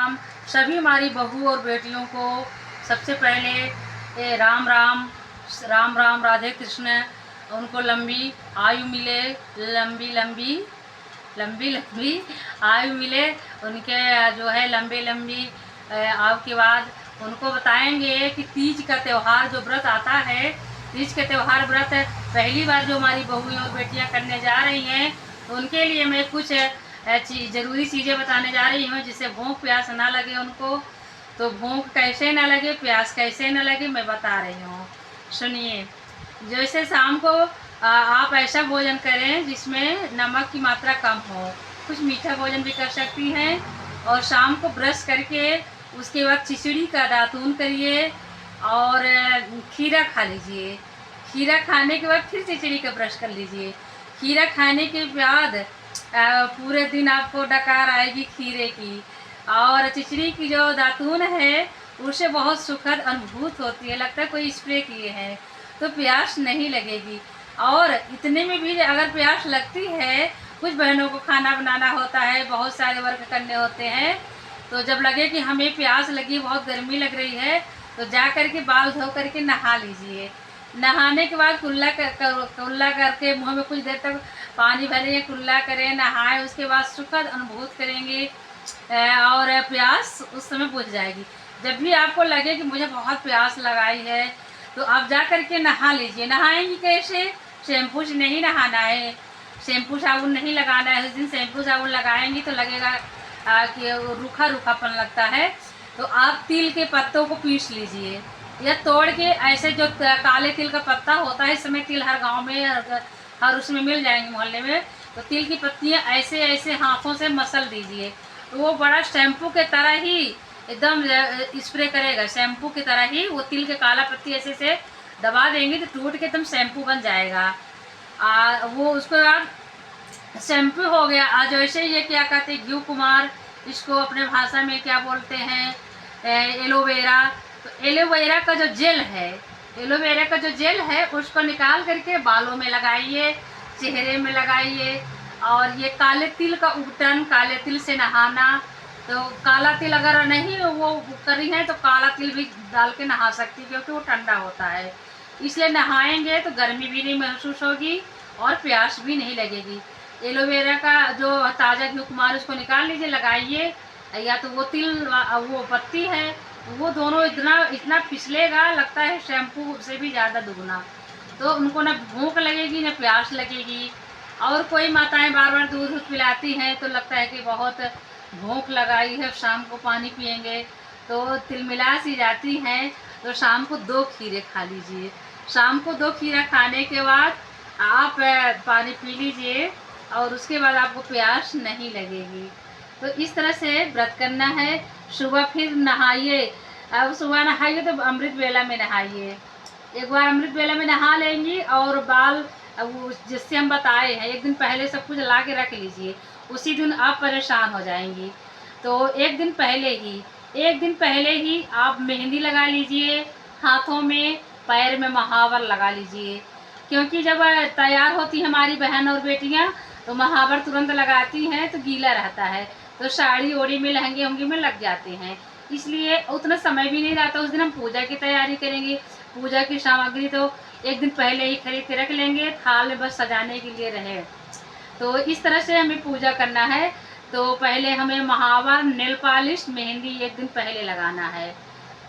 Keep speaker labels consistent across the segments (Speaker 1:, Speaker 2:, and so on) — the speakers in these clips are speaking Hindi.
Speaker 1: राम। सभी हमारी बहू और बेटियों को सबसे पहले राम राम, राम राम, राधे कृष्ण। उनको लंबी आयु मिले, लंबी लंबी लंबी लंबी आयु मिले उनके, जो है लंबी लंबी आयु के बाद उनको बताएंगे कि तीज का त्यौहार जो व्रत आता है, तीज के त्यौहार व्रत पहली बार जो हमारी बहुएं और बेटियां करने जा रही हैं, तो उनके लिए मैं कुछ ज़रूरी चीज़ें बताने जा रही हूँ जिससे भूख प्यास ना लगे उनको। तो भूख कैसे ना लगे, प्यास कैसे ना लगे, मैं बता रही हूँ, सुनिए। जैसे शाम को आप ऐसा भोजन करें जिसमें नमक की मात्रा कम हो, कुछ मीठा भोजन भी कर सकती हैं। और शाम को ब्रश करके उसके बाद खिचड़ी का दातून करिए और खीरा खा लीजिए। खीरा खाने के बाद फिर खिचड़ी का ब्रश कर लीजिए। खीरा खाने के बाद पूरे दिन आपको डकार आएगी खीरे की। और खिचड़ी की जो दातून है उससे बहुत सुखद अनुभूत होती है, लगता है कोई स्प्रे किए हैं, तो प्यास नहीं लगेगी। और इतने में भी अगर प्यास लगती है, कुछ बहनों को खाना बनाना होता है, बहुत सारे वर्क करने होते हैं, तो जब लगे कि हमें प्यास लगी, बहुत गर्मी लग रही है, तो जा कर के बाल धो करके नहा लीजिए। नहाने के बाद कुल्ला करके मुँह में कुछ देर तक पानी भरें, कुल्ला करें, नहाएं, उसके बाद सुखद अनुभूत करेंगे और प्यास उस समय बुझ जाएगी। जब भी आपको लगे कि मुझे बहुत प्यास लगाई है, तो आप जा कर के नहा लीजिए। नहाएंगी कैसे? शैम्पू से नहीं नहाना है, शैम्पू साबुन नहीं लगाना है। उस दिन शैम्पू साबुन लगाएंगी तो लगेगा कि रूखा रूखापन लगता है। तो आप तिल के पत्तों को पीस लीजिए या तोड़ के, ऐसे जो काले तिल का पत्ता होता है, इस समय तिल हर गांव में, हर उसमें मिल जाएंगे मोहल्ले में, तो तिल की पत्तियां ऐसे ऐसे हाथों से मसल दीजिए, तो वो बड़ा शैम्पू के तरह ही एकदम स्प्रे करेगा, शैम्पू की तरह ही। वो तिल के काला पत्ती ऐसे से दबा देंगे तो टूट के एकदम शैम्पू बन जाएगा। वो उसके बाद शैम्पू हो गया। आज वैसे ये क्या कहते हैं, घी कुमार, इसको अपने भाषा में क्या बोलते हैं, एलोवेरा। तो एलोवेरा का जो जेल है, एलोवेरा का जो जेल है उसको निकाल करके बालों में लगाइए, चेहरे में लगाइए। और ये काले तिल का उबटन, काले तिल से नहाना, तो काला तिल अगर नहीं वो करी है तो काला तिल भी डाल के नहा सकती, क्योंकि वो ठंडा होता है, इसलिए नहाएंगे तो गर्मी भी नहीं महसूस होगी और प्यास भी नहीं लगेगी। एलोवेरा का जो ताज़ा घी कुमार उसको निकाल लीजिए, लगाइए, या तो वो तिल वो पत्ती है, वो दोनों इतना फिसलेगा, लगता है शैम्पू से भी ज़्यादा दुगना। तो उनको ना भूख लगेगी ना प्यास लगेगी। और कोई माताएं बार बार दूध पिलाती हैं तो लगता है कि बहुत भूख लगाई है, शाम को पानी पिएंगे तो तिलमिला सी जाती हैं, तो शाम को 2 खीरे खा लीजिए। शाम को 2 खीरा खाने के बाद आप पानी पी लीजिए और उसके बाद आपको प्यास नहीं लगेगी। तो इस तरह से व्रत करना है। सुबह फिर नहाइए, अब सुबह नहाइए तो अमृत वेला में नहाइए। एक बार अमृत वेला में नहा लेंगी और बाल वो जिससे हम बताए हैं, एक दिन पहले सब कुछ ला के रख लीजिए, उसी दिन आप परेशान हो जाएंगी। तो एक दिन पहले ही आप मेहंदी लगा लीजिए, हाथों में, पैर में महावर लगा लीजिए, क्योंकि जब तैयार होती हमारी बहन और बेटियां तो महावर तुरंत लगाती हैं तो गीला रहता है, तो साड़ी ओड़ी में, लहंगे उंगे में लग जाते हैं, इसलिए उतना समय भी नहीं रहता। उस दिन हम पूजा की तैयारी करेंगे, पूजा की सामग्री तो एक दिन पहले ही खरीद के रख लेंगे, थाल में बस सजाने के लिए रहे। तो इस तरह से हमें पूजा करना है। तो पहले हमें महावर, नेल पॉलिश, मेहंदी एक दिन पहले लगाना है।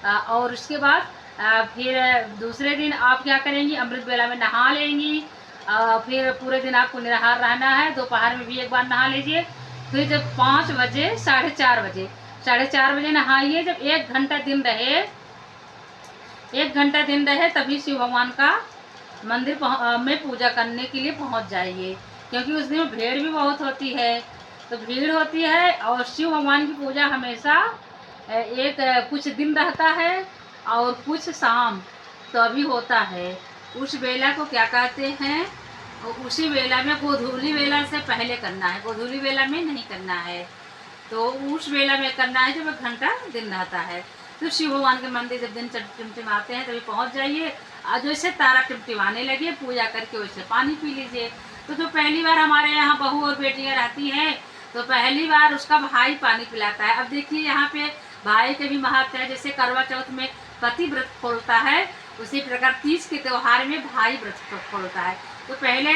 Speaker 1: और उसके बाद फिर दूसरे दिन आप क्या करेंगी, अमृत वेला में नहा लेंगी। फिर पूरे दिन आपको निराहार रहना है, दोपहर में भी एक बार नहा लीजिए। फिर जब 5 बजे, 4:30 बजे नहाइए। जब 1 घंटा दिन रहे तभी शिव भगवान का मंदिर में पूजा करने के लिए पहुंच जाइए, क्योंकि उस दिन भीड़ भी बहुत होती है। तो भीड़ होती है और शिव भगवान की पूजा हमेशा एक कुछ दिन रहता है और कुछ शाम तो अभी होता है। उस वेला को क्या कहते हैं, उसी वेला में, गोधूली वेला से पहले करना है, गोधूली वेला में नहीं करना है। तो उस वेला में करना है जब 1 घंटा दिन रहता है। तो शिव भगवान के मंदिर जब दिन टिमटिमाते हैं तभी पहुंच जाइए। आज वैसे तारा टिमटिमाने लगे, पूजा करके वैसे पानी पी लीजिए। तो जो पहली बार हमारे यहाँ बहू और बेटियाँ रहती हैं तो पहली बार उसका भाई पानी पिलाता है। अब देखिए यहाँ पे भाई के भी महत्व है। जैसे करवा चौथ में पति व्रत खोलता है, उसी प्रकार तीज के त्योहार में भाई व्रत खोलता है। तो पहले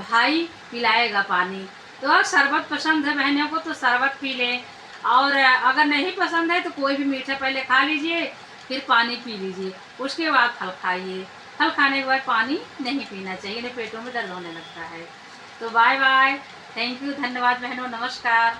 Speaker 1: भाई पिलाएगा पानी। तो शरबत पसंद है बहनों को तो शरबत पी लें, और अगर नहीं पसंद है तो कोई भी मीठा पहले खा लीजिए, फिर पानी पी लीजिए, उसके बाद फल खाइए। फल खाने के बाद पानी नहीं पीना चाहिए, नहीं पेटों में दर्द होने लगता है। तो बाय बाय, थैंक यू, धन्यवाद बहनों, नमस्कार।